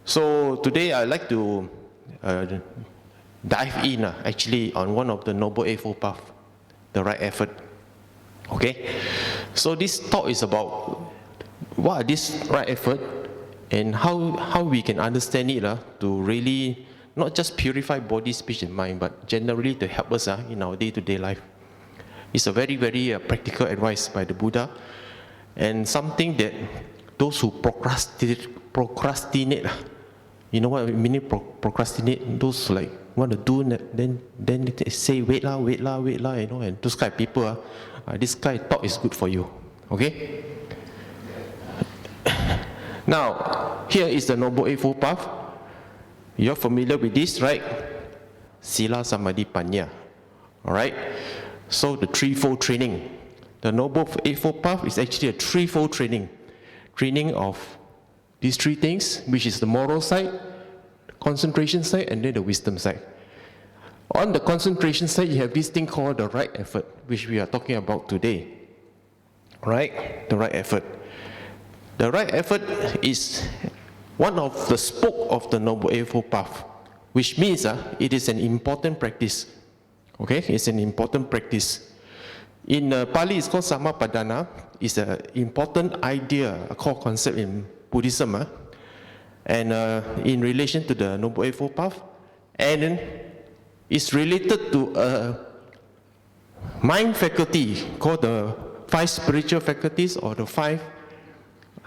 So today I'd like to dive in actually on one of the Noble Eightfold Path, the right effort. Okay, so this talk is about what are this right effort and how we can understand it to really not just purify body, speech and mind, but generally to help us in our day-to-day life. It's a very, very practical advice by the Buddha, and something that those who procrastinate, you know what I mean, procrastinate, those like want to do, then they say wait lah, you know, and those kind of people, this kind of talk is good for you, okay? Now, here is the Noble Eightfold Path. You're familiar with this, right? Sila, Samadhi, Panya, all right? So the threefold training. The Noble Eightfold Path is actually a threefold training. Training of these three things, which is the moral side, the concentration side, and then the wisdom side. On the concentration side, you have this thing called the right effort, which we are talking about today. Right? The right effort. The right effort is one of the spoke of the Noble Eightfold Path, which means it is an important practice. Okay? It's an important practice. In Pali, it's called Sammapadana. It's an important idea, a core concept in Buddhism, and in relation to the Noble Eightfold Path, and it's related to a mind faculty called the 5 spiritual faculties or the 5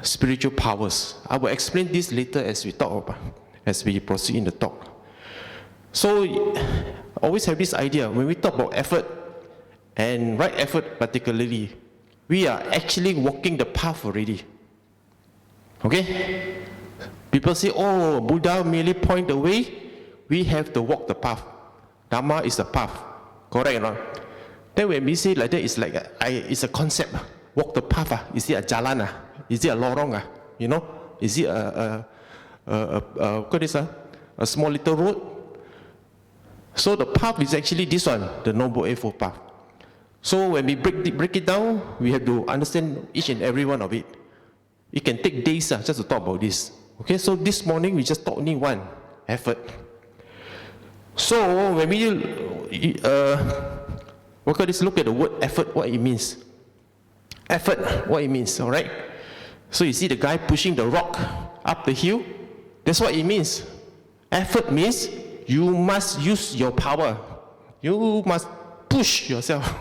spiritual powers. I will explain this later as we talk about, as we proceed in the talk. So, always have this idea when we talk about effort and right effort particularly, we are actually walking the path already. Okay? People say, oh, Buddha merely point the way, we have to walk the path. Dhamma is the path. Correct or not? Then when we say like that, it's like it's a concept. Walk the path. Is it a jalan? Is it a lorong? You know? Is it what is a small little road? So the path is actually this one, the Noble Eightfold Path. So when we break it down, we have to understand each and every one of it. It can take days just to talk about this. Okay, so this morning we just talk only one, effort. So when we look at the word effort, what it means. Effort, what it means, all right? So you see the guy pushing the rock up the hill, that's what it means. Effort means you must use your power. You must push yourself,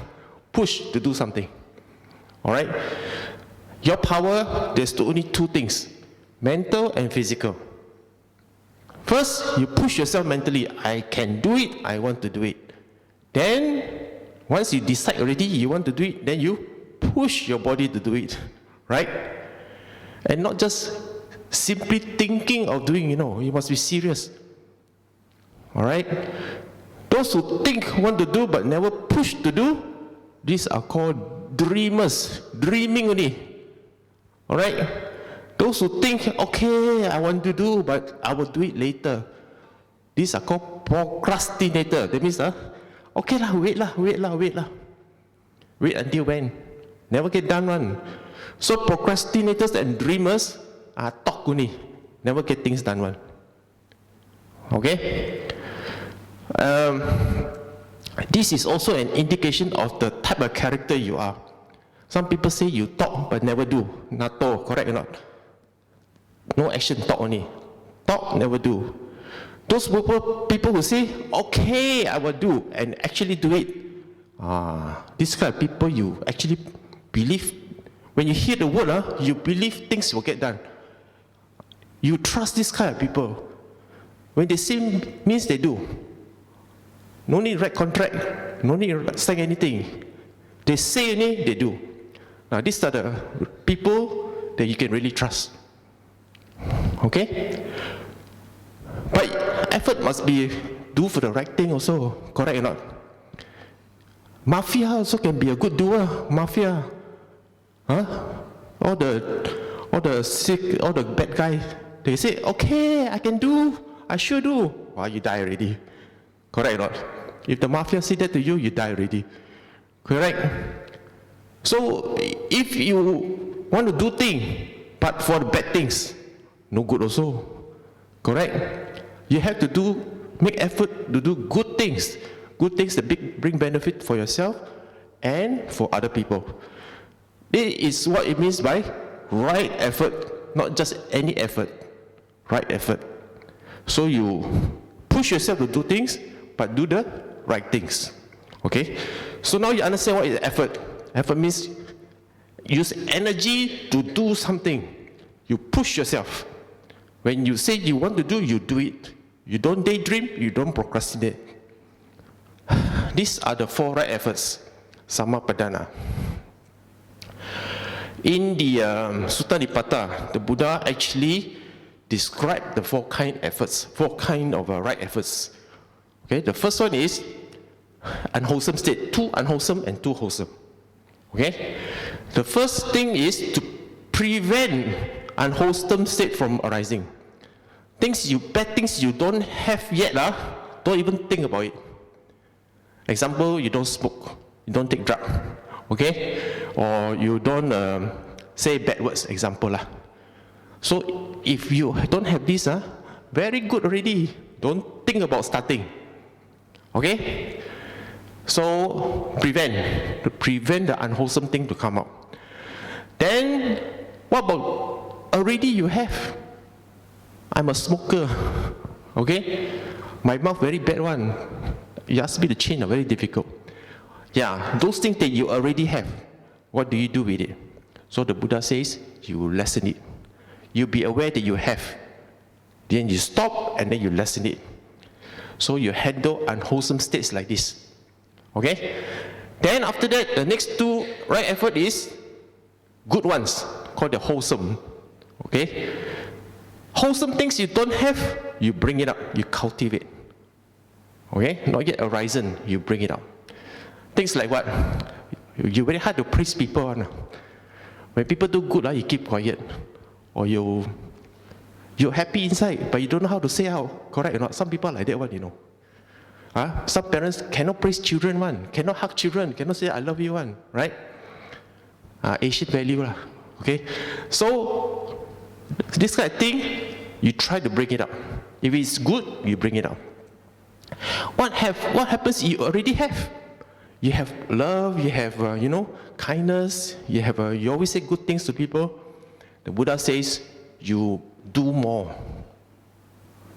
push to do something, all right? Your power, there's only 2 things, mental and physical. First, you push yourself mentally. I can do it, I want to do it. Then, once you decide already you want to do it, then you push your body to do it, right? And not just simply thinking of doing, you know, you must be serious. All right? Those who think want to do but never push to do, these are called dreamers, dreaming only. All right? Those who think, okay, I want to do, but I will do it later. These are called procrastinator. That means, okay lah, wait lah. Wait until when? Never get done one. So procrastinators and dreamers are talk only, never get things done one. Okay? This is also an indication of the type of character you are. Some people say you talk but never do. Nato, correct or not? No action, talk only. Talk, never do. Those people who say, okay, I will do, and actually do it. This kind of people you actually believe. When you hear the word, you believe things will get done. You trust this kind of people. When they say, means they do. No need write contract, no need sign anything. They say only, they do. Now these are the people that you can really trust. Okay? But effort must be do for the right thing also, correct or not? Mafia also can be a good doer, mafia. All the sick, all the bad guys, they say, okay, I can do, I should do. Well, you die already. Correct or not? If the mafia say that to you, you die already. Correct? So, if you want to do things, but for the bad things, no good also. Correct? You have to make effort to do good things that bring benefit for yourself and for other people. This is what it means by right effort, not just any effort, right effort. So you push yourself to do things, but do the right things. Okay? So now you understand what is effort. Effort means use energy to do something. You push yourself. When you say you want to do, you do it. You don't daydream, you don't procrastinate. These are the 4 right efforts, Sammapadana. In the Sutta Nipata, the Buddha actually described the 4 kind of right efforts. Okay, the first one is unwholesome state, 2 unwholesome and 2 wholesome. Okay, the first thing is to prevent unwholesome state from arising. Bad things you don't have yet, don't even think about it. Example, you don't smoke, you don't take drug, okay? Or you don't say bad words, example. So if you don't have this, very good already. Don't think about starting, okay? So prevent the unwholesome thing to come out. Then, what about already you have? I'm a smoker, okay? My mouth very bad one. You ask me to change, very difficult. Yeah, those things that you already have, what do you do with it? So the Buddha says, you lessen it. You be aware that you have. Then you stop and then you lessen it. So you handle unwholesome states like this. Okay? Then after that, the next 2 right effort is good ones, called the wholesome. Okay? Wholesome things you don't have, you bring it up, you cultivate. Okay? Not yet arisen, you bring it up. Things like what? You very hard to praise people. When people do good, you keep quiet. Or you're happy inside, but you don't know how to say out. Correct or not? Some people are like that one, you know. Some parents cannot praise children one, cannot hug children, cannot say I love you one, right? Asian value. Okay? So, this kind of thing, you try to bring it up. If it's good, you bring it up. What happens you already have? You have love, you have, kindness, you always say good things to people. The Buddha says, you do more.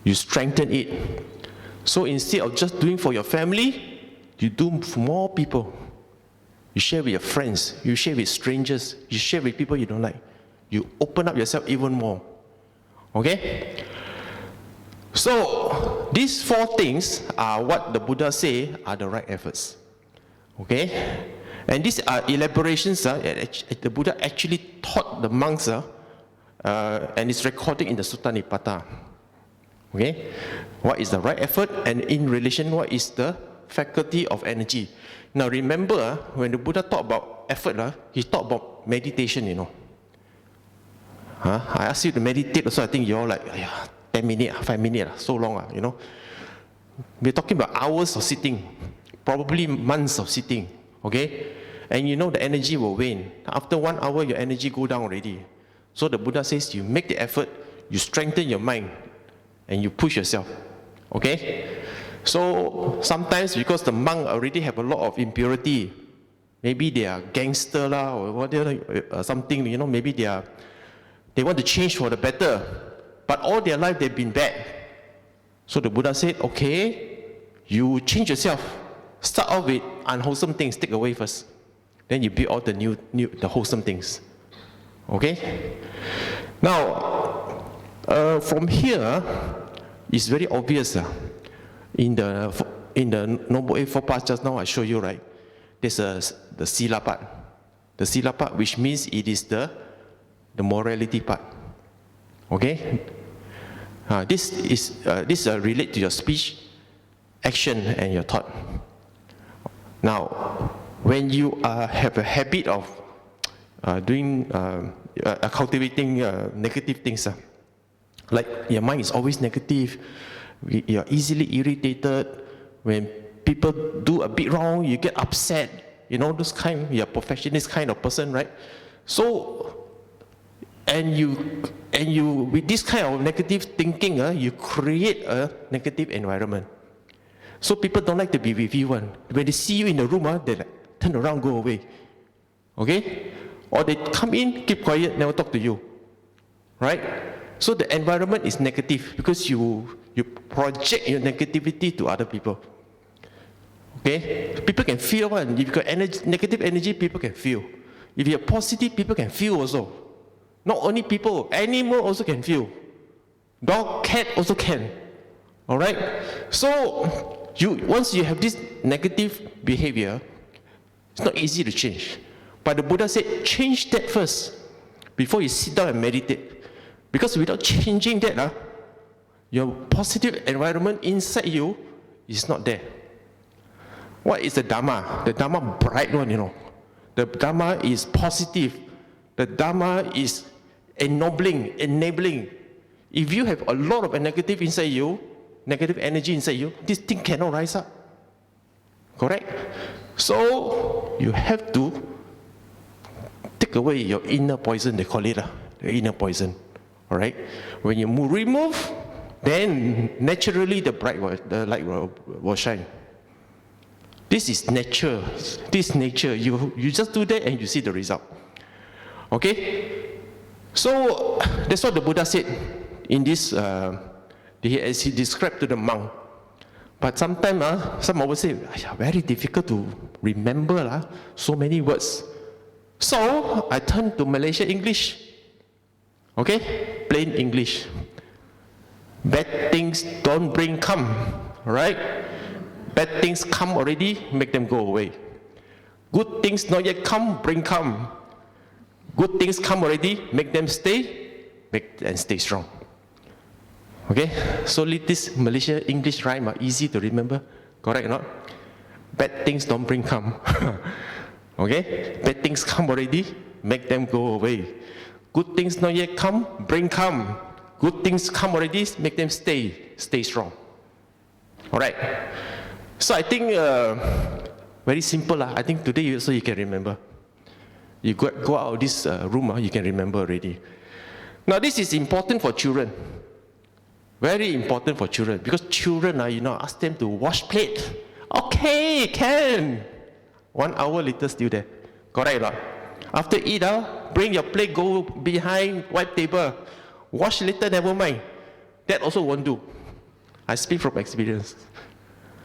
You strengthen it. So instead of just doing for your family, you do for more people. You share with your friends, you share with strangers, you share with people you don't like. You open up yourself even more. Okay? So, these 4 things are what the Buddha say are the right efforts. Okay? And these are elaborations the Buddha actually taught the monks, and it's recorded in the Sutta Nipata. Okay? What is the right effort, and in relation, what is the faculty of energy? Now remember, when the Buddha talked about effort, he talked about meditation, you know. I asked you to meditate, so I think you're like, 10 minutes, 5 minutes, so long, you know. We're talking about hours of sitting, probably months of sitting, okay? And you know the energy will wane. After 1 hour, your energy go down already. So the Buddha says, you make the effort, you strengthen your mind, and you push yourself, okay? So sometimes because the monk already have a lot of impurity, maybe they are gangster or whatever, something, you know, maybe they want to change for the better, but all their life they've been bad. So the Buddha said, okay, you change yourself. Start off with unwholesome things, take away first. Then you build all the wholesome things. Okay? Now, from here, it's very obvious. In the Noble Eightfold Path just now I show you, right? There's the Sila part. The Sila part, which means it is the morality part. Okay? This relate to your speech, action, and your thought. Now, when you have a habit of cultivating negative things, like your mind is always negative, you're easily irritated. When people do a bit wrong, you get upset. You know, you're a perfectionist kind of person, right? So, And you with this kind of negative thinking, you create a negative environment. So people don't like to be with you. When they see you in the room, they like, turn around, go away. Okay? Or they come in, keep quiet, never talk to you. Right? So the environment is negative because you project your negativity to other people. Okay? People can feel one. If you got negative energy, people can feel. If you are positive, people can feel also. Not only people, animal also can feel. Dog, cat also can. Alright? So, once you have this negative behavior, it's not easy to change. But the Buddha said, change that first, before you sit down and meditate. Because without changing that, your positive environment inside you is not there. What is the Dhamma? The Dhamma bright one, The Dhamma is positive. The Dhamma is enabling. If you have a lot of negative inside you, negative energy inside you, this thing cannot rise up. Correct? So, you have to take away your inner poison, they call it, the inner poison. Alright? When you remove, then naturally the light will shine. This is nature. This nature. You just do that and you see the result. Okay? So, that's what the Buddha said in this, as he described to the monk. But sometimes, some of us say, very difficult to remember so many words. So, I turned to Malaysia English. Okay? Plain English. Bad things don't bring come. Right? Bad things come already, make them go away. Good things not yet come, bring come. Good things come already, make them stay, and stay strong. Okay? So this Malaysia English rhyme are easy to remember. Correct or not? Bad things don't bring come. Okay? Bad things come already, make them go away. Good things not yet come, bring come. Good things come already, make them stay strong. Alright? So I think, very simple. I think today also you can remember. You go out of this room, you can remember already. Now this is important for children. Very important for children. Because children, ask them to wash plate. Okay, can. 1 hour later, still there. Correct or not? After eat, bring your plate, go behind, wipe table. Wash later, never mind. That also won't do. I speak from experience.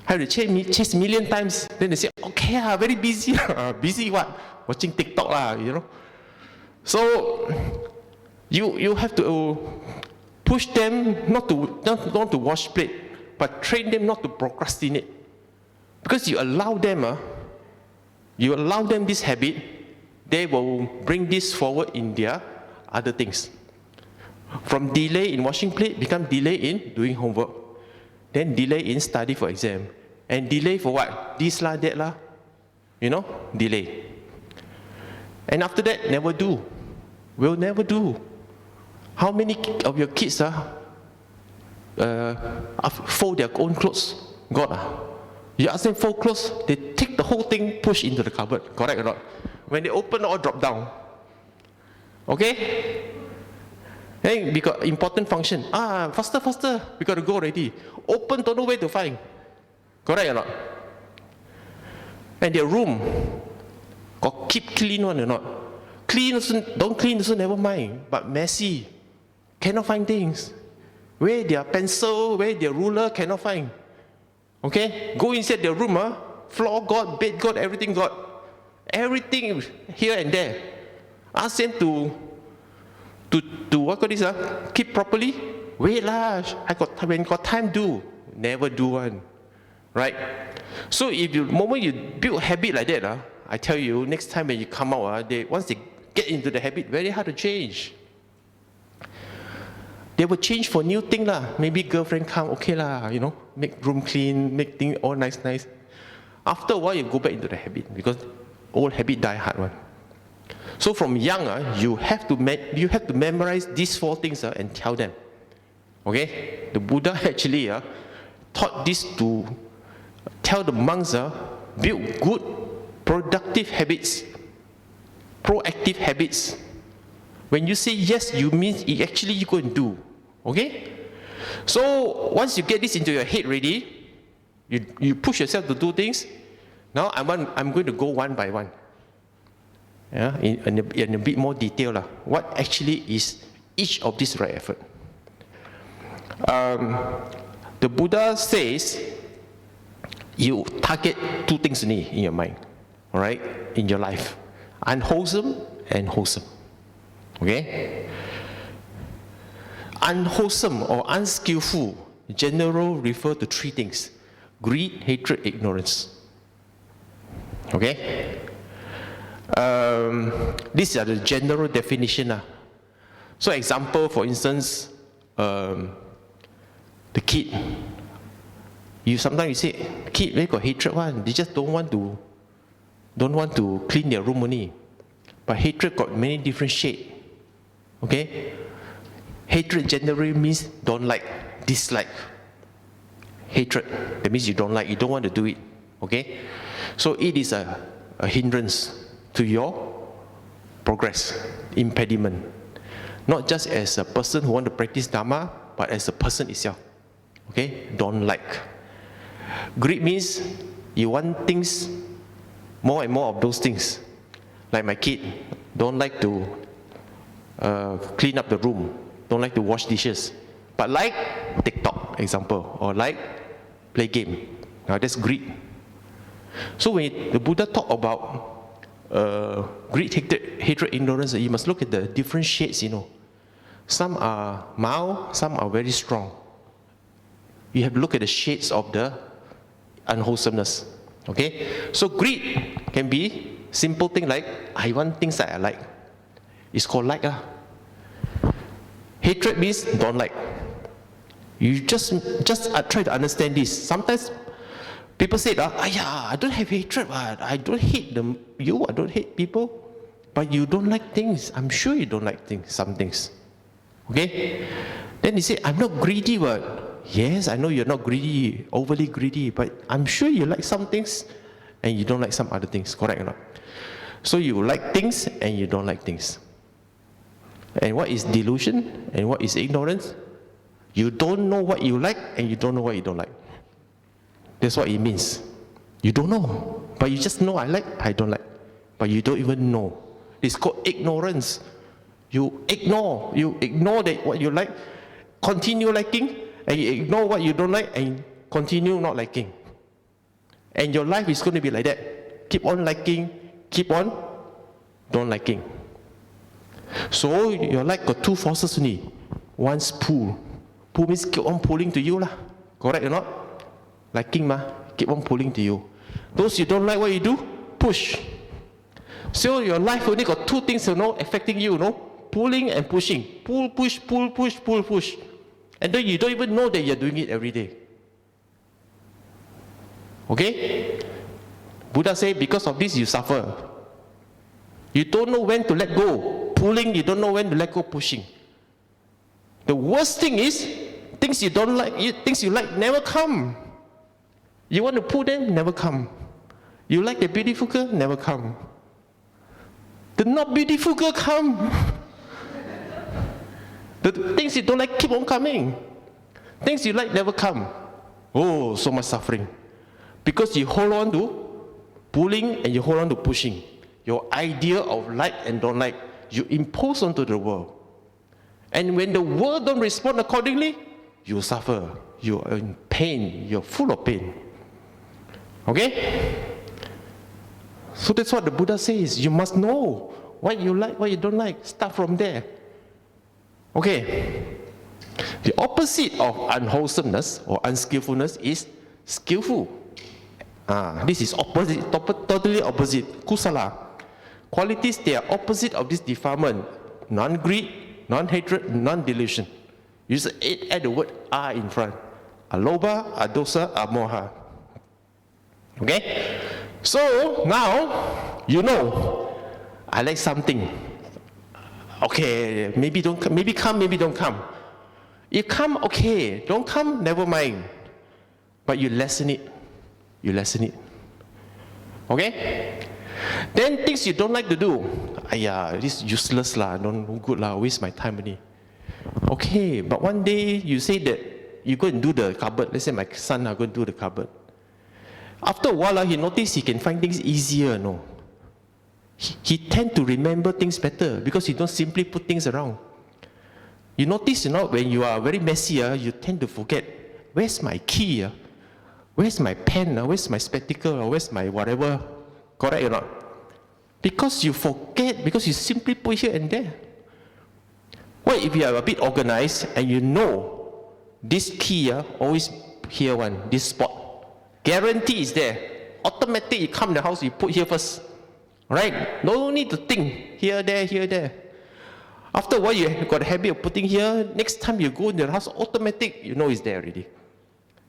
I have to chase million times. Then they say, okay, very busy. Busy what? Watching TikTok, So, you have to push them not to wash plate, but train them not to procrastinate. Because you allow them this habit, they will bring this forward in their other things. From delay in washing plate, become delay in doing homework. Then delay in study for exam. And delay for what? This that delay. And after that, never do. Will never do. How many of your kids fold their own clothes? God, you ask them fold clothes, they take the whole thing, push into the cupboard. Correct or not? When they open, all drop down. Okay? Hey, we got important function. Faster, we got to go already. Open, don't know where to find. Correct or not? And their room, got keep clean one or not? Clean also, don't clean also, never mind. But messy, cannot find things. Where their pencil, where their ruler, cannot find. Okay? Go inside their room, floor got, bed got, everything got. Everything here and there. Ask them to what got this, keep properly. Wait lah, when got time do. Never do one. Right? So if the moment you build a habit like that, I tell you, next time when you come out, once they get into the habit, very hard to change. They will change for new thing lah. Maybe girlfriend come, okay lah, make room clean, make things all nice. After a while, you go back into the habit because old habit die hard one. So from young, you have to memorize these 4 things and tell them. Okay? The Buddha actually taught this to tell the monks, build good, productive habits, proactive habits. When you say yes, you mean it actually you go and do. Okay? So once you get this into your head ready, you push yourself to do things. Now I'm going to go one by one. Yeah, in a bit more detail. What actually is each of these right effort? The Buddha says you target two things in your mind, all right, in your life: unwholesome and wholesome. Okay? Unwholesome or unskillful generally refer to three things: greed, hatred, ignorance. Okay? These are the general definition. So example, for instance, the kid. Sometimes you say, kid, they got hatred one. They just don't want to clean their room only. But hatred got many different shades. Okay? Hatred generally means don't like, dislike. Hatred, that means you don't like, you don't want to do it. Okay? So it is a hindrance to your progress, impediment. Not just as a person who want to practice Dhamma, but as a person itself. Okay? Don't like. Greed means you want things, more and more of those things. Like my kid, don't like to clean up the room, don't like to wash dishes, but like TikTok, example, or like play game. Now that's greed. So when the Buddha talk about greed, hatred, ignorance, you must look at the different shades, Some are mild, some are very strong. You have to look at the shades of the unwholesomeness. Okay? So greed can be simple thing like, I want things that I like. It's called like. Hatred means don't like. You just try to understand this. Sometimes people say, I don't have hatred, I don't hate you, I don't hate people. But you don't like things. I'm sure you don't like some things. Okay? Then he say, I'm not greedy, yes, I know you're not greedy, overly greedy, but I'm sure you like some things and you don't like some other things, correct or not? So you like things and you don't like things. And what is delusion and what is ignorance? You don't know what you like and you don't know what you don't like. That's what it means. You don't know, but you just know I like, I don't like. But you don't even know. It's called ignorance. You ignore that what you like, continue liking, and you ignore what you don't like and continue not liking. And your life is going to be like that. Keep on liking, keep on don't liking. So your life got two forces only. One's pull. Pull means keep on pulling to you. Correct or not? Liking keep on pulling to you. Those you don't like what you do, push. So your life only got two things affecting you, pulling and pushing. Pull, push, pull, push, pull, push. And then you don't even know that you're doing it every day. Okay? Buddha said because of this you suffer. You don't know when to let go. Pulling, you don't know when to let go pushing. The worst thing is, things you don't like, things you like never come. You want to pull them, never come. You like the beautiful girl, never come. The not beautiful girl come. The things you don't like keep on coming. Things you like never come. Oh, so much suffering. Because you hold on to pulling and you hold on to pushing. Your idea of like and don't like, you impose onto the world. And when the world don't respond accordingly, you suffer. You are in pain. You're full of pain. Okay? So that's what the Buddha says. You must know what you like, what you don't like. Start from there. Okay. The opposite of unwholesomeness or unskillfulness is skillful. This is opposite, totally opposite. Kusala. Qualities, they are opposite of this defilement. Non-greed, non-hatred, non-delusion. You just add the word a in front. Aloba, adosa, amoha. Okay? So now you know I like something. Okay, maybe come, maybe don't come. If come, okay. Don't come, never mind. But you lessen it. You lessen it. Okay? Then things you don't like to do. Aiya, this useless lah, no good lah, waste my time only. Okay, but one day you say that you go and do the cupboard. Let's say my son go and do the cupboard. After a while, he noticed he can find things easier, no? He tend to remember things better because he don't simply put things around. You notice, when you are very messy, you tend to forget, where's my key? Where's my pen? Where's my spectacle? Or where's my whatever? Correct or not? Because you forget, because you simply put here and there. Well, if you are a bit organized and you know this key always here one, this spot, guarantee is there. Automatic, you come in the house, you put here first. Right? No need to think here, there, here, there. After a while, you got a habit of putting here. Next time you go in the house, automatic, you know it's there already.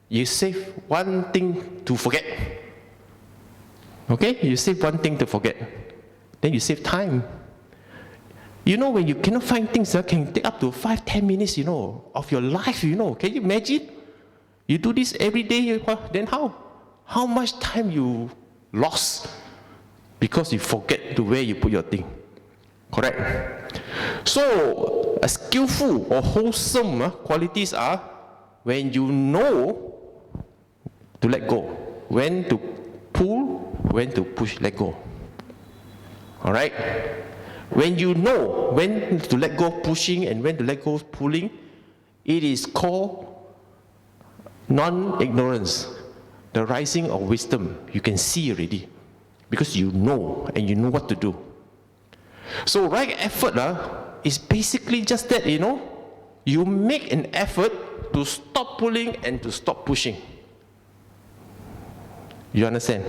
You save one thing to forget. Okay? You save one thing to forget. Then you save time. When you cannot find things, can take up to 5-10 minutes, of your life, Can you imagine? You do this every day, then how? How much time you lost because you forget to where you put your thing. Correct? So, a skillful or wholesome qualities are when you know to let go, when to pull, when to push, let go. All right? When you know when to let go of pushing and when to let go of pulling, it is called non-ignorance, the rising of wisdom. You can see already because you know and you know what to do. So right effort is basically just that, you make an effort to stop pulling and to stop pushing. You understand?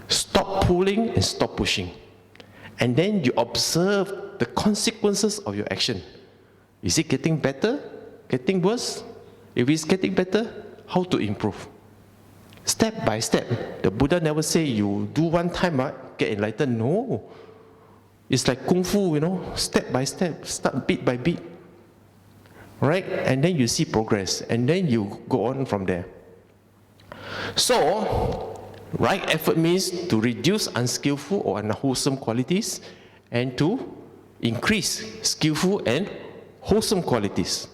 Stop pulling and stop pushing. And then you observe the consequences of your action. Is it getting better? Getting worse? If it's getting better, how to improve? Step by step. The Buddha never say you do one time, get enlightened. No. It's like Kung Fu, step by step, start bit by bit. Right? And then you see progress. And then you go on from there. So, right effort means to reduce unskillful or unwholesome qualities and to increase skillful and wholesome qualities.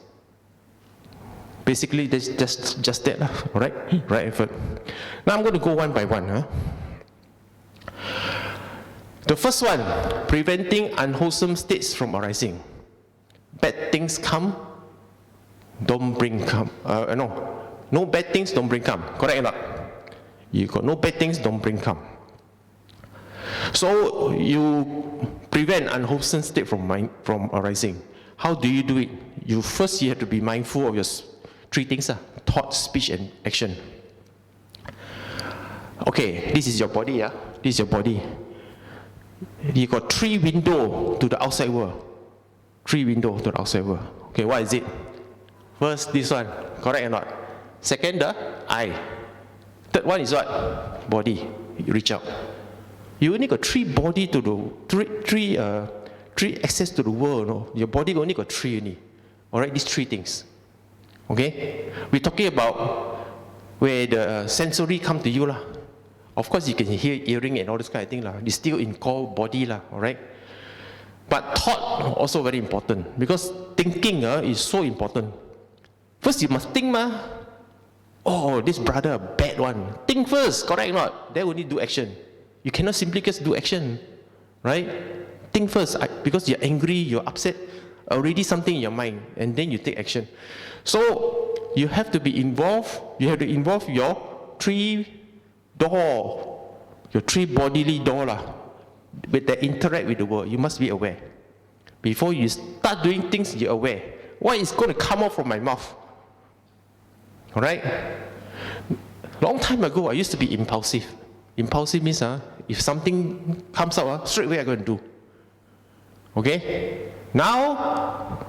Basically, that's just that, right? Right effort. Now I'm going to go one by one. The first one, preventing unwholesome states from arising. Bad things come, don't bring come. No bad things, don't bring come. Correct or not? You got no bad things, don't bring come. So you prevent unwholesome state from arising. How do you do it? You have to be mindful of your three things: thought, speech, and action. Okay, this is your body. This is your body. You got 3 windows to the outside world. 3 windows to the outside world. Okay, what is it? First, this one. Correct or not? Second, the eye. Third one is what? Body. You reach out. You only got 3 body to the 3 access to the world. Your body only got 3 only. All right, these 3 things. Okay, we're talking about where the sensory come to you lah. Of course, you can hear hearing and all this kind of thing lah. It's still in core body lah. All right. But thought also very important because thinking is so important. First, you must think oh, this brother a bad one. Think first, correct or not? Then only do action. You cannot simply just do action, right? Think first, because you're angry, you're upset, already something in your mind, and then you take action. So you have to be involved. You have to involve your 3 door, your 3 bodily door that interact with the world. You must be aware. Before you start doing things, you're aware. What is going to come out from my mouth? All right? Long time ago, I used to be impulsive. Impulsive means if something comes out, straight away I go and do. Okay? Now,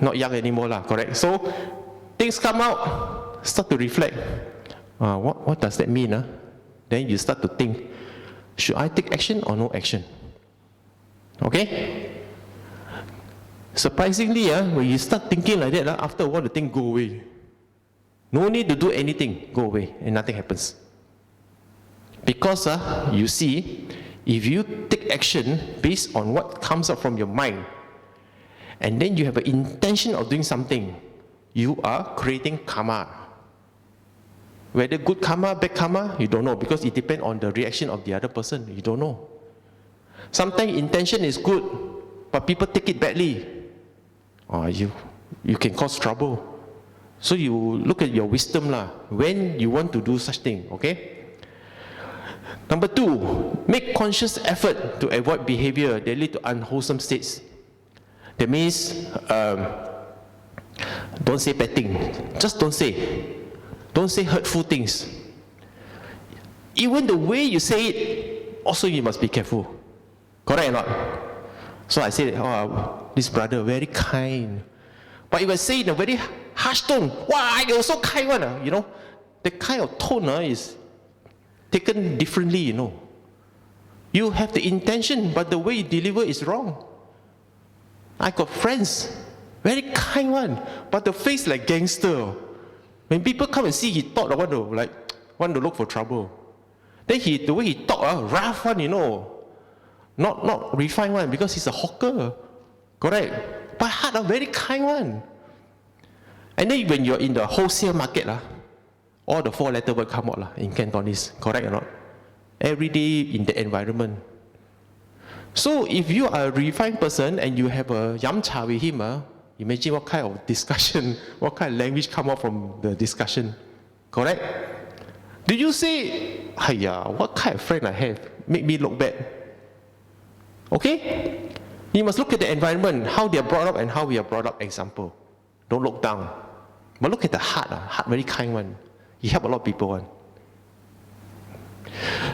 not young anymore, correct? So, things come out, start to reflect. What does that mean? Then you start to think, should I take action or no action? Okay? Surprisingly, when you start thinking like that, after a while the thing go away. No need to do anything, go away, and nothing happens. Because you see, If you take action based on what comes up from your mind, and then you have an intention of doing something, you are creating karma. Whether good karma, bad karma, you don't know, because it depends on the reaction of the other person. You don't know. Sometimes intention is good, but people take it badly. You can cause trouble. So you look at your wisdom lah, when you want to do such thing, okay? Number 2, make conscious effort to avoid behavior that lead to unwholesome states. That means, don't say bad thing. Just don't say. Don't say hurtful things. Even the way you say it, also you must be careful. Correct or not? So I said, this brother very kind. But if I say in a very harsh tone, wow, you're so kind one, you know, the kind of tone is taken differently, you know. You have the intention, but the way you deliver is wrong. I got friends, very kind one, but the face like gangster. When people come and see, he thought I want to look for trouble. Then the way he talk, rough one, you know, not refined one, because he's a hawker, correct? But heart a very kind one. And then when you're in the wholesale market, all the 4-letter word come out in Cantonese, correct or not? Every day in the environment. So if you are a refined person and you have a yam cha with him, imagine what kind of discussion, what kind of language come out from the discussion, correct? Do you say, what kind of friend I have, make me look bad? Okay? You must look at the environment, how they are brought up and how we are brought up, example. Don't look down. But look at the heart, heart very kind one. He help a lot of people one.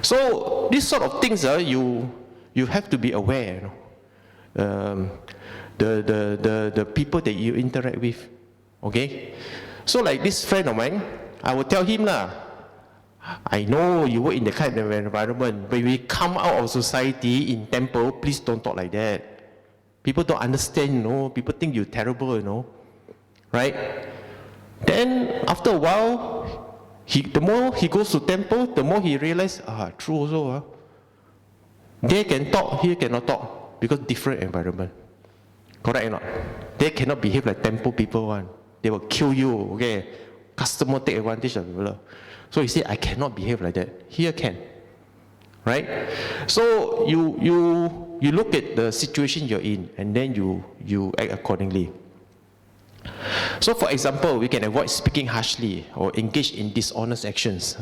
So these sort of things, you have to be aware, you know. The people that you interact with, okay? So like this friend of mine, I will tell him I know you work in the kind of environment, but when we come out of society in temple, please don't talk like that. People don't understand, you know. People think you're terrible, you know. Right? Then after a while, the more he goes to temple, the more he realizes, true also. They can talk, here cannot talk, because different environment. Correct or not? They cannot behave like temple people one. They will kill you, okay? Customer take advantage of you. So he said, I cannot behave like that. Here can. Right? So you look at the situation you're in, and then you act accordingly. So for example, we can avoid speaking harshly or engage in dishonest actions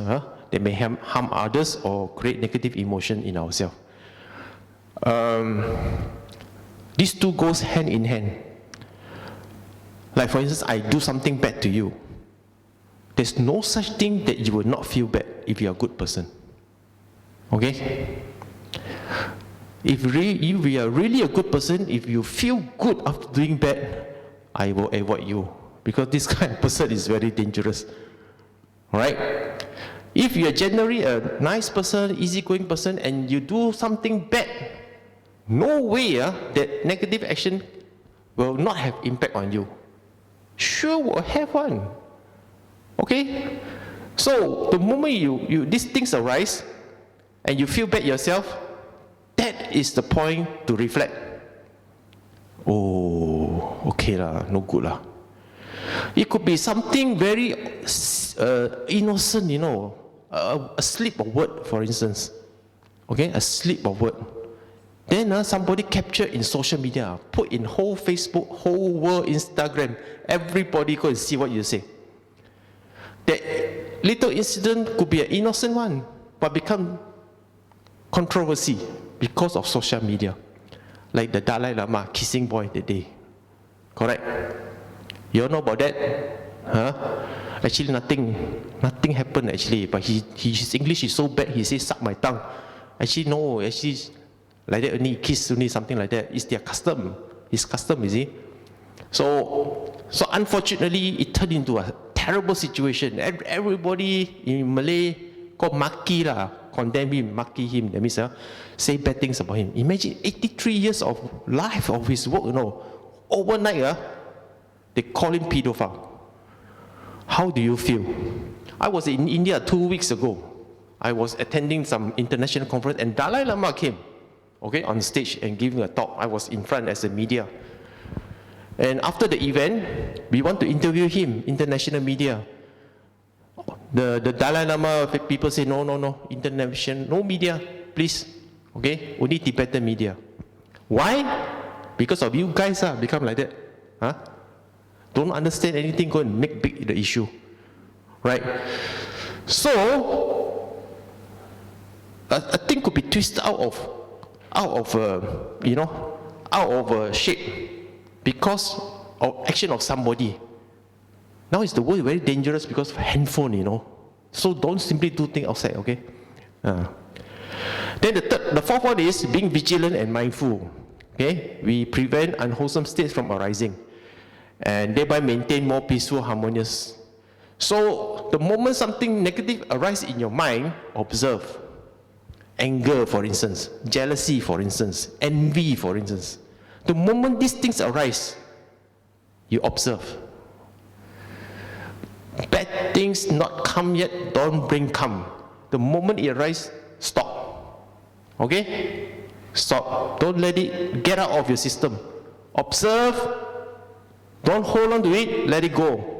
that may harm others or create negative emotion in ourselves. These two goes hand in hand. Like for instance, I do something bad to you. There's no such thing that you will not feel bad if you're a good person. Okay? If we are really a good person, if you feel good after doing bad, I will avoid you, because this kind of person is very dangerous. Alright? If you are generally a nice person, easygoing person, and you do something bad, no way that negative action will not have impact on you. Sure will have one. Okay? So the moment these things arise and you feel bad yourself, that is the point to reflect. Oh, okay no good lah. It could be something very innocent, you know, a slip of word, for instance. Okay, a slip of word. Then somebody captured in social media, put in whole Facebook, whole world, Instagram, everybody go and see what you say. That little incident could be an innocent one, but become controversy because of social media. Like the Dalai Lama kissing boy that day. Correct? You all know about that? Actually nothing happened actually, but his English is so bad, he says suck my tongue. Actually no, like that only, kiss only, something like that. It's their custom. His custom, you see. So unfortunately, it turned into a terrible situation. Everybody in Malay called maki condemn him, maki him. That means say bad things about him. Imagine 83 years of life of his work, you know. Overnight, they call him pedophile. How do you feel? I was in India 2 weeks ago. I was attending some international conference and Dalai Lama came, okay, on stage and giving a talk. I was in front as a media. And after the event, we want to interview him, international media. The Dalai Lama people say, no, international, no media, please, okay, only Tibetan media. Why? Because of you guys become like that. Huh? Don't understand anything, go and make big the issue. Right? So, a thing could be twisted out of shape because of action of somebody. Now is the world very dangerous because of handphone, you know. So don't simply do things outside, okay? Then the fourth one is being vigilant and mindful. Okay, we prevent unwholesome states from arising, and thereby maintain more peaceful, harmonious. So the moment something negative arises in your mind, observe. Anger, for instance, jealousy, for instance, envy, for instance. The moment these things arise, you observe. Bad things not come yet, don't bring come. The moment it arises, stop. Okay? Stop. Don't let it get out of your system. Observe. Don't hold on to it, let it go.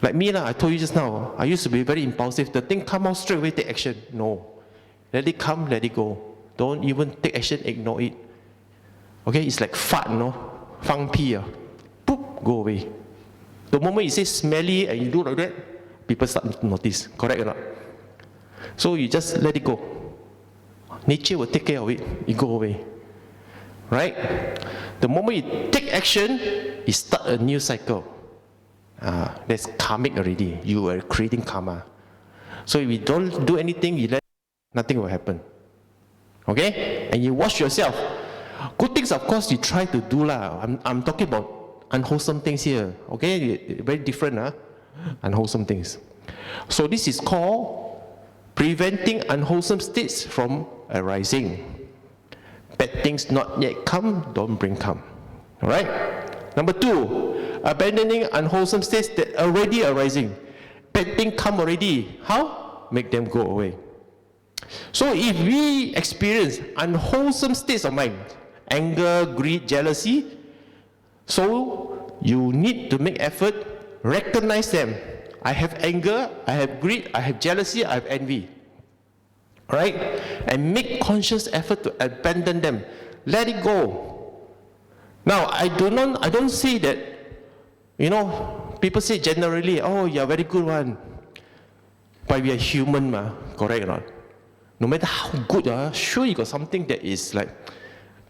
Like me, I told you just now, I used to be very impulsive. The thing come out straight away, take action. No. Let it come, let it go. Don't even take action, ignore it. Okay, it's like fart, no? Fang pi, boop, go away. The moment you say smelly and you do like that, people start to notice. Correct or not? So you just let it go. Nature will take care of it. You go away. Right? The moment you take action, you start a new cycle. That's karmic already. You are creating karma. So if you don't do anything, you let nothing will happen. Okay? And you watch yourself. Good things, of course, you try to do lah. I'm talking about unwholesome things here. Okay? Very different, unwholesome things. So this is called preventing unwholesome states from arising. Bad things not yet come, don't bring come. Alright? Number 2, abandoning unwholesome states that are already arising. Bad things come already. How? Make them go away. So if we experience unwholesome states of mind, anger, greed, jealousy, so you need to make effort, recognize them. I have anger, I have greed, I have jealousy, I have envy. Right? And make conscious effort to abandon them. Let it go. Now, I don't say that, you know, people say generally, oh, you're a very good one. But we are human, correct or not? No matter how good, sure you got something that is like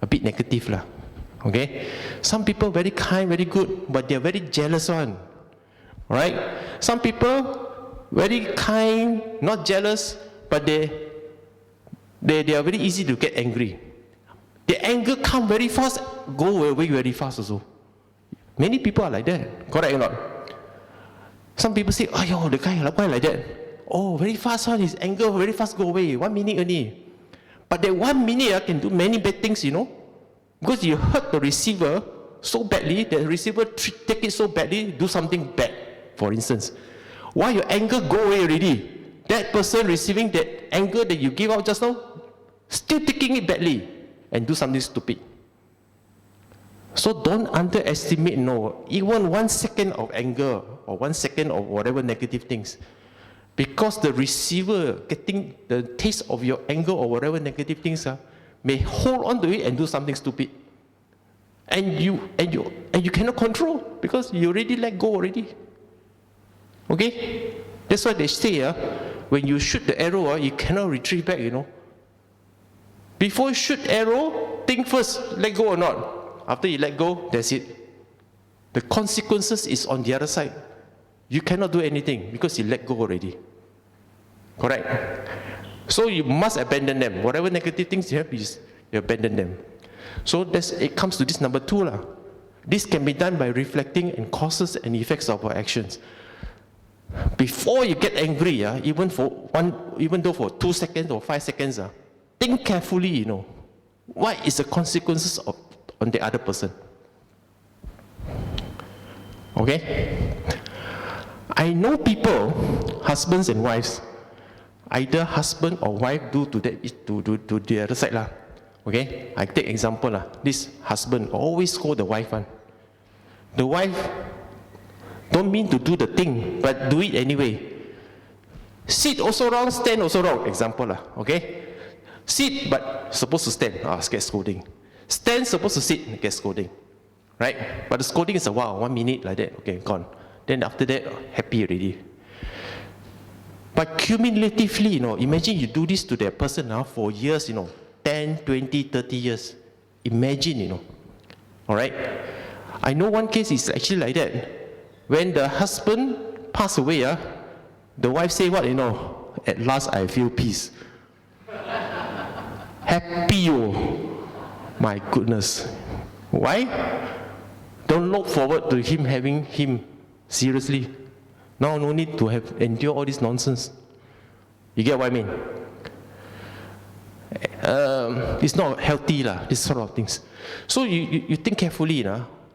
a bit negative, lah. Okay? Some people very kind, very good, but they're very jealous one. Right? Some people very kind, not jealous, but they are very easy to get angry. The anger come very fast, go away very fast also. Many people are like that, correct or not? Some people say, oh, the guy why like that? Oh, very fast one, his anger very fast go away, 1 minute only. But that 1 minute can do many bad things, you know. Because you hurt the receiver so badly, the receiver take it so badly, do something bad, for instance. Why your anger go away already? That person receiving that anger that you give out just now, still taking it badly and do something stupid. So don't underestimate, even 1 second of anger or 1 second of whatever negative things. Because the receiver getting the taste of your anger or whatever negative things may hold on to it and do something stupid. And you cannot control because you already let go already. Okay? That's why they say, when you shoot the arrow, you cannot retrieve back, you know. Before you shoot arrow, think first, let go or not. After you let go, that's it. The consequences is on the other side. You cannot do anything because you let go already. Correct? So you must abandon them. Whatever negative things you have, you abandon them. So it comes to this number 2. This can be done by reflecting on causes and effects of our actions. Before you get angry, even though for 2 seconds or 5 seconds, think carefully, you know. What is the consequences on the other person? Okay? I know people, husbands and wives, either husband or wife do to the other side lah. Okay, I take example lah. This husband always scold the wife one. The wife don't mean to do the thing, but do it anyway. Sit also wrong, stand also wrong. Example lah. Okay, sit but supposed to stand. Get scolding. Stand supposed to sit, get scolding. Right? But the scolding is a while, 1 minute like that. Okay, gone. Then after that, happy already. But cumulatively, imagine you do this to that person now for years, 10, 20, 30 years. Imagine, all right? I know one case is actually like that. When the husband passed away, the wife say what, at last I feel peace. Happy, my goodness. Why? Don't look forward to him having him seriously. Now no need to endure all this nonsense. You get what I mean? It's not healthy lah, this sort of things. So you think carefully,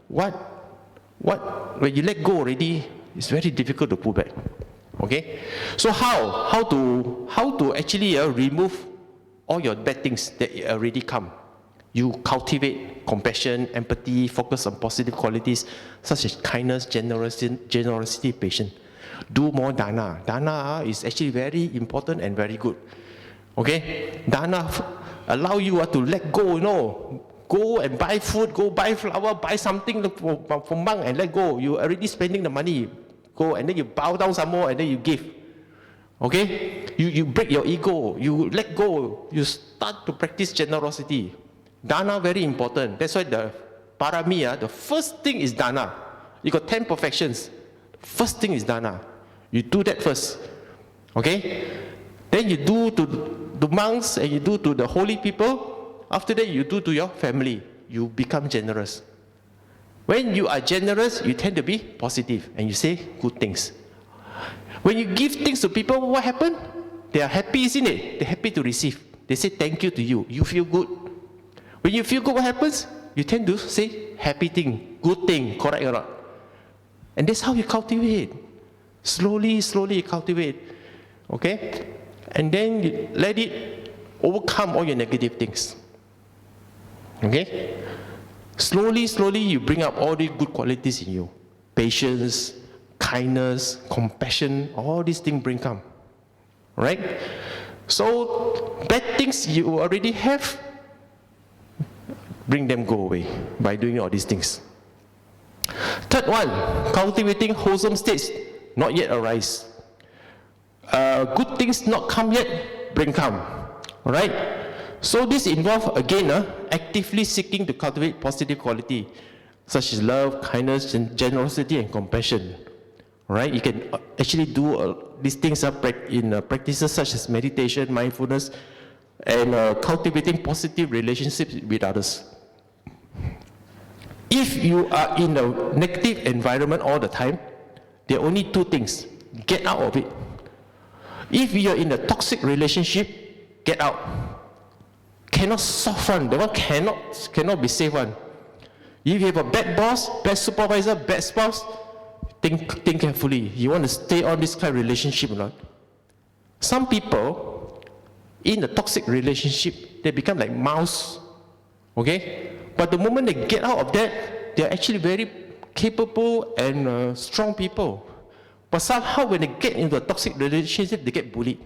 what when you let go already, it's very difficult to pull back. Okay? So how to actually remove all your bad things that already come? You cultivate compassion, empathy, focus on positive qualities such as kindness, generosity, patience. Do more dana. Dana is actually very important and very good. Okay? Dana allow you to let go, Go and buy food, go buy flower, buy something for monk and let go. You already spending the money. Go and then you bow down some more and then you give. Okay? You break your ego. You let go. You start to practice generosity. Dana very important. That's why the parami, the first thing is dana. You got 10 perfections. First thing is dana. You do that first. Okay? Then you do to the monks and you do to the holy people. After that, you do to your family. You become generous. When you are generous, you tend to be positive and you say good things. When you give things to people, what happens? They are happy, isn't it? They're happy to receive. They say thank you to you. You feel good. When you feel good, what happens? You tend to say happy thing, good thing, correct or not? And that's how you cultivate. Slowly you cultivate. Okay? And then you let it overcome all your negative things. Okay? Slowly you bring up all the good qualities in you. Patience, kindness, compassion, all these things bring come. Right? So, bad things you already have, bring them go away by doing all these things. Third one, cultivating wholesome states, not yet arise. Good things not come yet, bring come. Alright? So this involves, again, actively seeking to cultivate positive quality, such as love, kindness, generosity, and compassion. Alright? You can actually do these things in practices such as meditation, mindfulness, and cultivating positive relationships with others. If you are in a negative environment all the time, there are only two things. Get out of it. If you are in a toxic relationship, get out. Cannot soft one. The one cannot be safe one. If you have a bad boss, bad supervisor, bad spouse, think carefully. You want to stay on this kind of relationship or not? Some people in a toxic relationship, they become like mouse. Okay? But the moment they get out of that, they're actually very capable and strong people. But somehow when they get into a toxic relationship, they get bullied.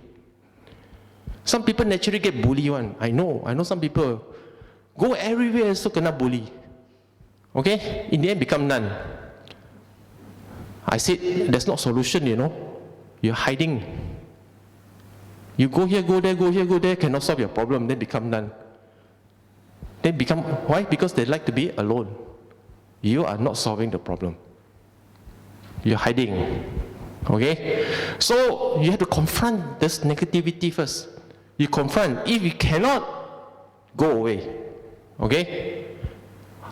Some people naturally get bullied one. I know some people. Go everywhere so kena bully. Okay? In the end become none. I said, there's no solution, You're hiding. You go here, go there, cannot solve your problem, then become none. Why? Because they like to be alone. You are not solving the problem. You're hiding. Okay? So you have to confront this negativity first. You confront. If you cannot, go away. Okay?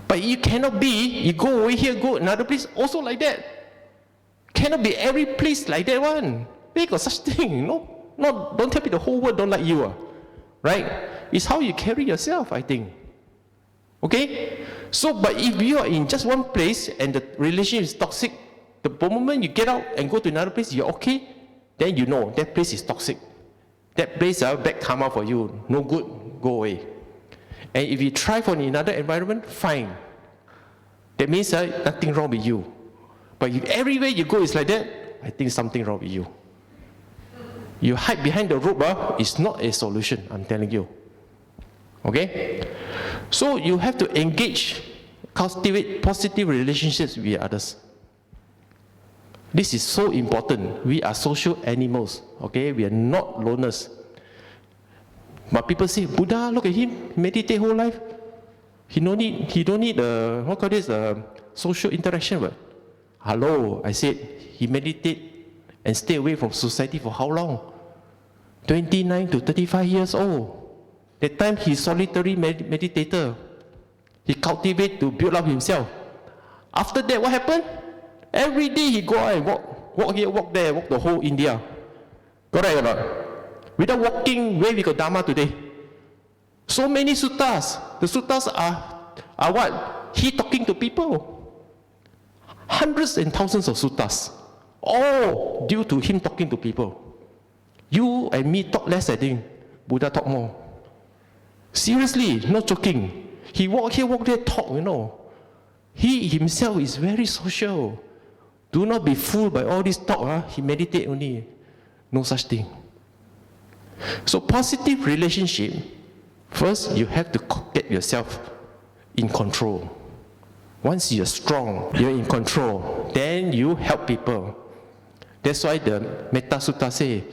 But you cannot be, you go away here, go another place, also like that. Cannot be every place like that one. They got such thing. No, don't tell me the whole world don't like you. Right? It's how you carry yourself, I think. Okay? So, but if you are in just one place and the relationship is toxic, The moment you get out and go to another place, you're okay, then you know that place is toxic. That place is bad karma for you, no good, go away. And if you try for another environment, fine. That means nothing wrong with you. But if everywhere you go is like that, I think something wrong with you. You hide behind the rope is not a solution, I'm telling you. Okay? So you have to engage, cultivate positive relationships with others. This is so important. We are social animals, okay? We are not loners. But people say, Buddha, look at him, meditate whole life. He don't need social interaction. But hello, I said, he meditate and stay away from society for how long? 29 to 35 years old. That time he's solitary meditator. He cultivate to build up himself. After that, what happened? Every day he go out and walk here, walk there, walk the whole India. Correct or not? Without walking, where we got Dhamma today? So many suttas. The suttas are what? He talking to people. Hundreds and thousands of suttas. All due to him talking to people. You and me talk less, I think. Buddha talk more. Seriously, not joking. He walk here, walk there, talk, you know. He himself is very social. Do not be fooled by all this talk. He meditate only. No such thing. So positive relationship, first you have to get yourself in control. Once you're strong, you're in control, then you help people. That's why the Metta Sutta say,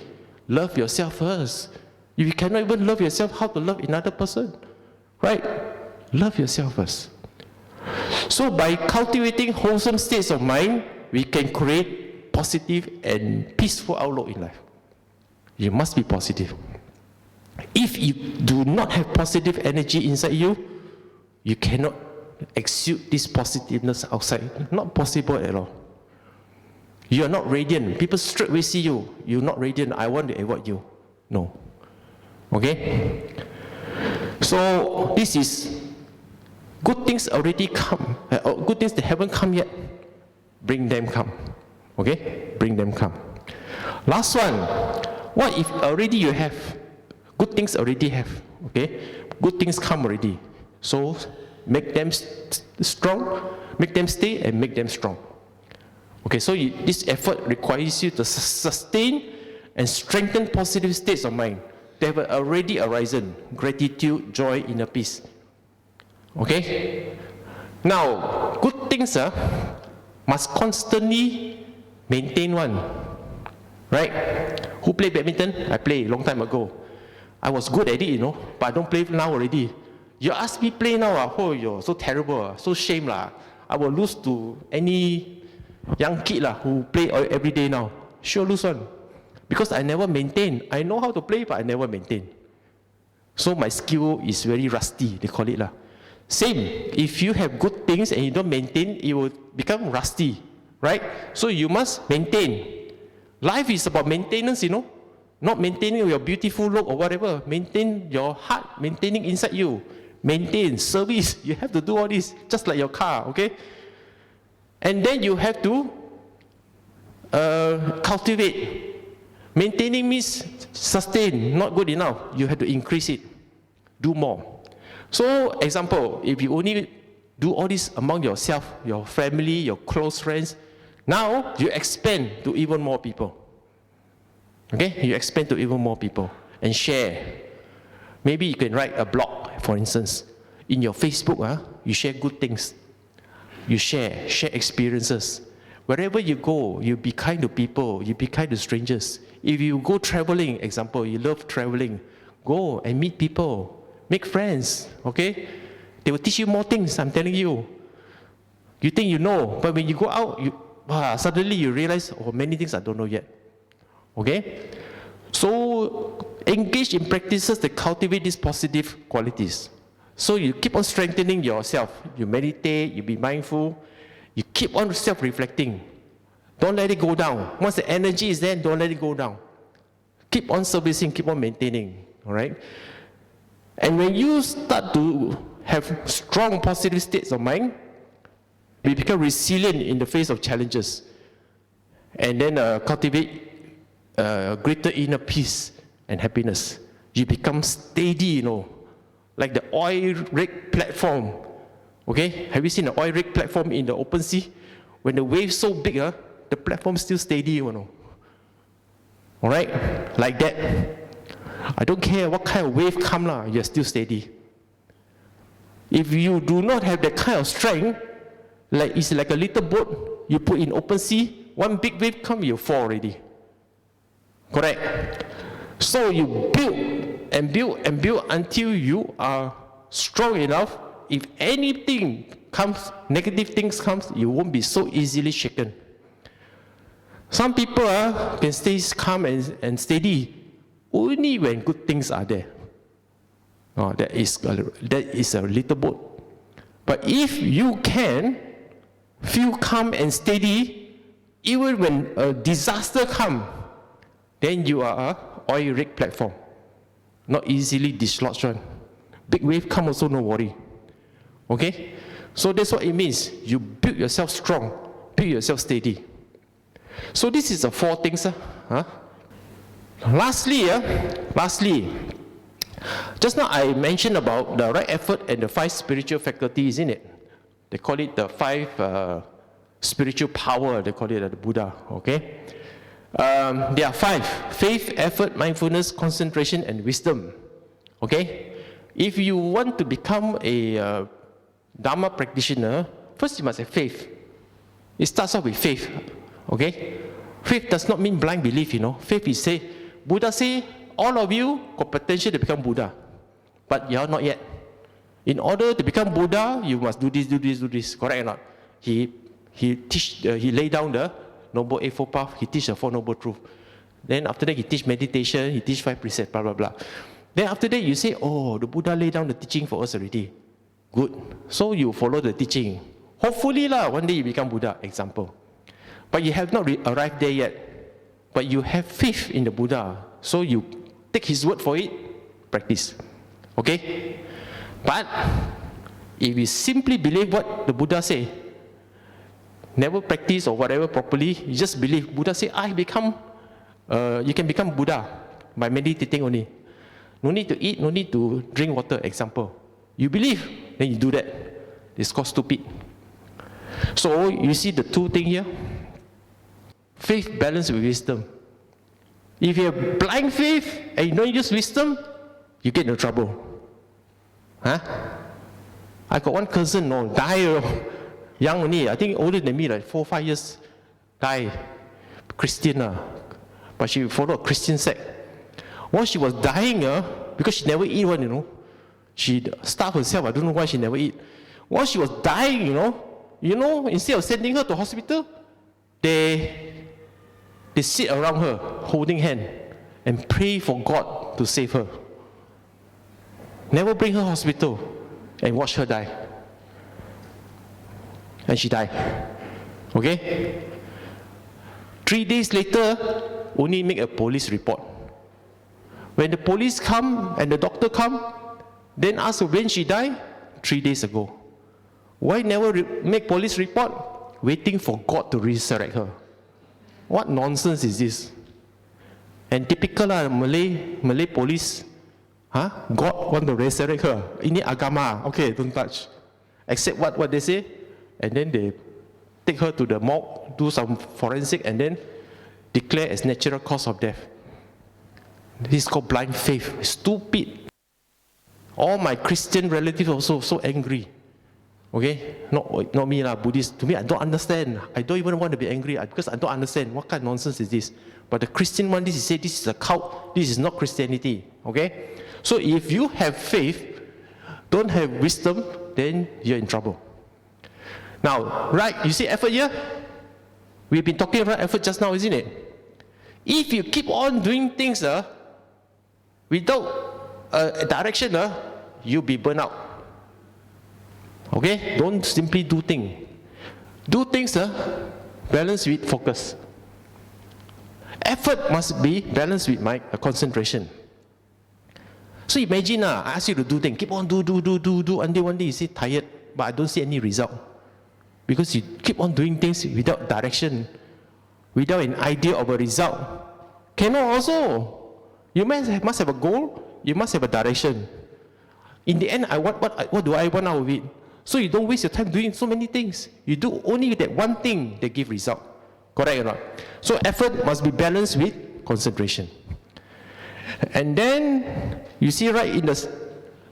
love yourself first. If you cannot even love yourself, how to love another person? Right? Love yourself first. So by cultivating wholesome states of mind, we can create positive and peaceful outlook in life. You must be positive. If you do not have positive energy inside you, you cannot exude this positiveness outside. Not possible at all. You are not radiant. People straight away see you. You're not radiant. I want to avoid you. No. Okay? So this is good things already come. Good things that haven't come yet. Bring them come. Okay? Bring them come. Last one. What if already you have? Good things already have. Okay? Good things come already. So make them strong, make them stay, and make them strong. Okay, so this effort requires you to sustain and strengthen positive states of mind. They have already arisen. Gratitude, joy, inner peace. Okay? Now, good things must constantly maintain one. Right? Who play badminton? I play a long time ago. I was good at it, you know, but I don't play now already. You ask me play now, oh, you're so terrible, so shame lah. I will lose to any young kid who play every day now. Sure lose one. Because I never maintain. I know how to play, but I never maintain. So my skill is very rusty, they call it lah. Same, if you have good things and you don't maintain, it will become rusty, right? So you must maintain. Life is about maintenance, you know. Not maintaining your beautiful look or whatever. Maintain your heart, maintaining inside you. Maintain, service. You have to do all this, just like your car, okay? And then you have to cultivate. Maintaining means sustain, not good enough. You have to increase it. Do more. So, example, if you only do all this among yourself, your family, your close friends, now you expand to even more people. Okay? You expand to even more people and share. Maybe you can write a blog, for instance. In your Facebook, you share good things. You share experiences. Wherever you go, you be kind to people, you be kind to strangers. If you go traveling, example, you love traveling, go and meet people, make friends, okay? They will teach you more things, I'm telling you. You think you know, but when you go out, suddenly you realize, many things I don't know yet. Okay? So, engage in practices that cultivate these positive qualities. So you keep on strengthening yourself. You meditate, you be mindful, you keep on self-reflecting. Don't let it go down. Once the energy is there, don't let it go down. Keep on servicing, keep on maintaining, all right? And when you start to have strong positive states of mind, we become resilient in the face of challenges. and then cultivate greater inner peace and happiness. You become steady, like the oil rig platform. Okay, have you seen the oil rig platform in the open sea? When the wave's so big, the platform's still steady, All right, like that. I don't care what kind of wave come, you're still steady. If you do not have that kind of strength, it's like a little boat you put in open sea, one big wave come, you fall already. Correct? So you build and build and build until you are strong enough. If anything comes, negative things comes, you won't be so easily shaken. Some people can stay calm and steady only when good things are there. That is a little boat. But if you can feel calm and steady, even when a disaster comes, then you are a oil rig platform, not easily dislodged one. Big wave come also, no worry. Okay? So that's what it means. You build yourself strong, build yourself steady. So this is the 4 things. Lastly, just now I mentioned about the right effort and the 5 spiritual faculties, isn't it? They call it the 5 spiritual power, they call it the Buddha, okay? There are 5: faith, effort, mindfulness, concentration, and wisdom. Okay? If you want to become a Dharma practitioner, first you must have faith. It starts off with faith. Okay? Faith does not mean blind belief, Faith is say, Buddha say, all of you got potential to become Buddha, but you are not yet. In order to become Buddha, you must do this, do this, do this. Correct or not? He lay down the Noble Eightfold Path, he teach the 4 Noble Truths. Then after that, he teach meditation, he teach 5 precepts, blah, blah, blah. Then after that, you say, oh, the Buddha lay down the teaching for us already. Good. So you follow the teaching. Hopefully, one day you become Buddha, example. But you have not arrived there yet. But you have faith in the Buddha. So you take his word for it, practice. Okay? But if you simply believe what the Buddha say, never practice or whatever properly, you just believe. Buddha say, you can become Buddha by meditating only. No need to eat, no need to drink water, example. You believe, then you do that. It's called stupid. So you see the 2 things here? Faith balanced with wisdom. If you have blind faith and you don't use wisdom, you get into trouble. I got one cousin, die young only, I think older than me, like 4 or 5 years, die. Christian, but she followed a Christian sect. Once she was dying, because she never eat one, she starved herself. I don't know why she never eat. Once she was dying, instead of sending her to hospital, they sit around her, holding hand, and pray for God to save her. Never bring her to hospital and watch her die. And she died. Okay? 3 days later, only make a police report. When the police come and the doctor come, then ask her when she died. 3 days ago. Why never make police report? Waiting for God to resurrect her. What nonsense is this? And typical Malay police, God want to resurrect her. Ini agama, okay, don't touch. Accept what they say, and then they take her to the morgue, do some forensic, and then declare as natural cause of death. This is called blind faith. Stupid. All my Christian relatives also so angry. Okay? Not me, Buddhist. To me, I don't understand. I don't even want to be angry because I don't understand. What kind of nonsense is this? But the Christian one, this is a cult. This is not Christianity. Okay? So if you have faith, don't have wisdom, then you're in trouble. Now, right, you see effort here? We've been talking about effort just now, isn't it? If you keep on doing things without a direction, you'll be burnt out. Okay? Don't simply do things. Do things balanced with focus. Effort must be balanced with my concentration. So imagine, I ask you to do things, keep on do, until one day you see tired, but I don't see any result. Because you keep on doing things without direction. without an idea of a result, cannot also. You must have a goal, you must have a direction. In the end, what do I want out of it? So you don't waste your time doing so many things. You do only that one thing that gives result. Correct or not? So effort must be balanced with concentration. And then, you see right in the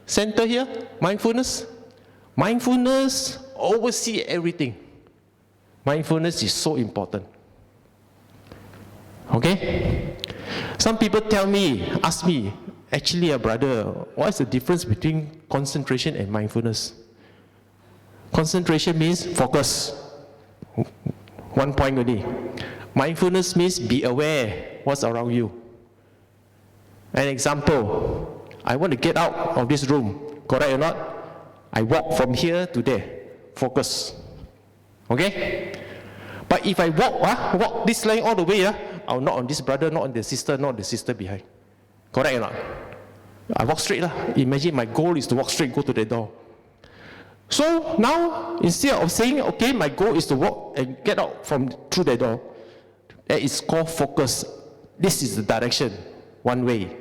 center here, mindfulness. Mindfulness oversees everything. Mindfulness is so important. Okay? Some people ask me, actually, brother, what is the difference between concentration and mindfulness? Concentration means focus. One point only. Mindfulness means be aware what's around you. An example, I want to get out of this room, correct or not? I walk from here to there, focus. Okay? But if I walk this line all the way, I'll not on this brother, not on the sister, not on the sister behind. Correct or not? I walk straight. Imagine my goal is to walk straight, go to the door. So now, instead of saying, okay, my goal is to walk and get out through the door, that is called focus. This is the direction, one way.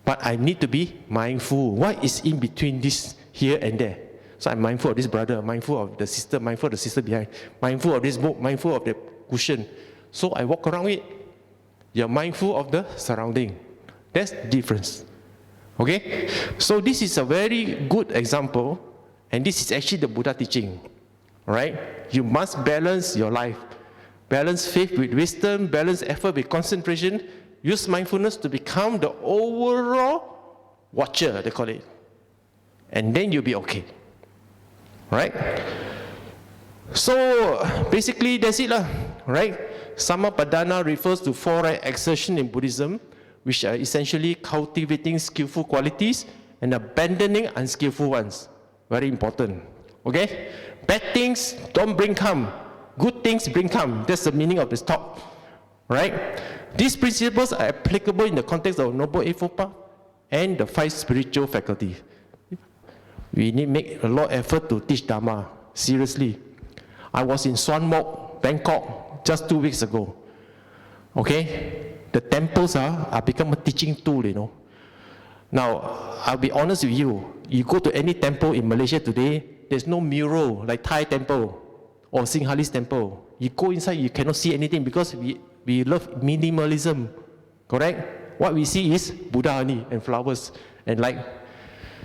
But I need to be mindful. What is in between this, here and there? So I'm mindful of this brother, mindful of the sister, mindful of the sister behind, mindful of this book, mindful of the cushion. So I walk around it. You're mindful of the surrounding. That's the difference. Okay? So this is a very good example, and this is actually the Buddha teaching. Right? You must balance your life. Balance faith with wisdom, balance effort with concentration. Use mindfulness to become the overall watcher, they call it. And then you'll be okay. Right? So, basically, that's it. Right? Sammapadana refers to 4 right exertion in Buddhism, which are essentially cultivating skillful qualities and abandoning unskillful ones. Very important. Okay? Bad things don't bring calm. Good things bring calm. That's the meaning of this talk. Right? These principles are applicable in the context of Noble Eightfold Path and the 5 spiritual faculties. We need to make a lot of effort to teach Dhamma. Seriously. I was in Suan Mok, Bangkok, just 2 weeks ago. Okay? The temples are become a teaching tool, you know. Now, I'll be honest with you. You go to any temple in Malaysia today, there's no mural like Thai temple or Sinhalese temple. You go inside, you cannot see anything because we love minimalism. Correct? What we see is Buddha only and flowers. And like,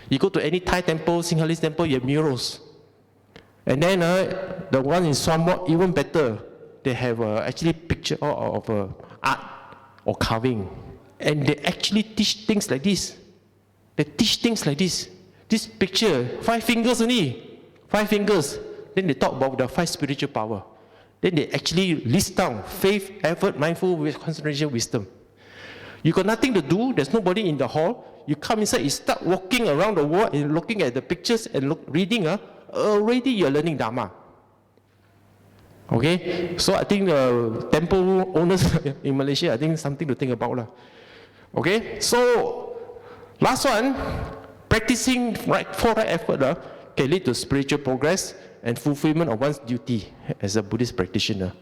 you go to any Thai temple, Sinhalese temple, you have murals. And then the one in Suan Mok, even better. They have actually picture of art or carving. And they actually teach things like this. They teach things like this. This picture, 5 fingers only. 5 fingers. Then they talk about the 5 spiritual power. Then they actually list down faith, effort, mindful, concentration, wisdom. You got nothing to do. There's nobody in the hall. You come inside, you start walking around the world and looking at the pictures and reading. Already you're learning Dhamma. Okay? So I think temple owners in Malaysia, I think something to think about. Okay? So, last one, practicing 4 right effort can lead to spiritual progress and fulfillment of one's duty as a Buddhist practitioner.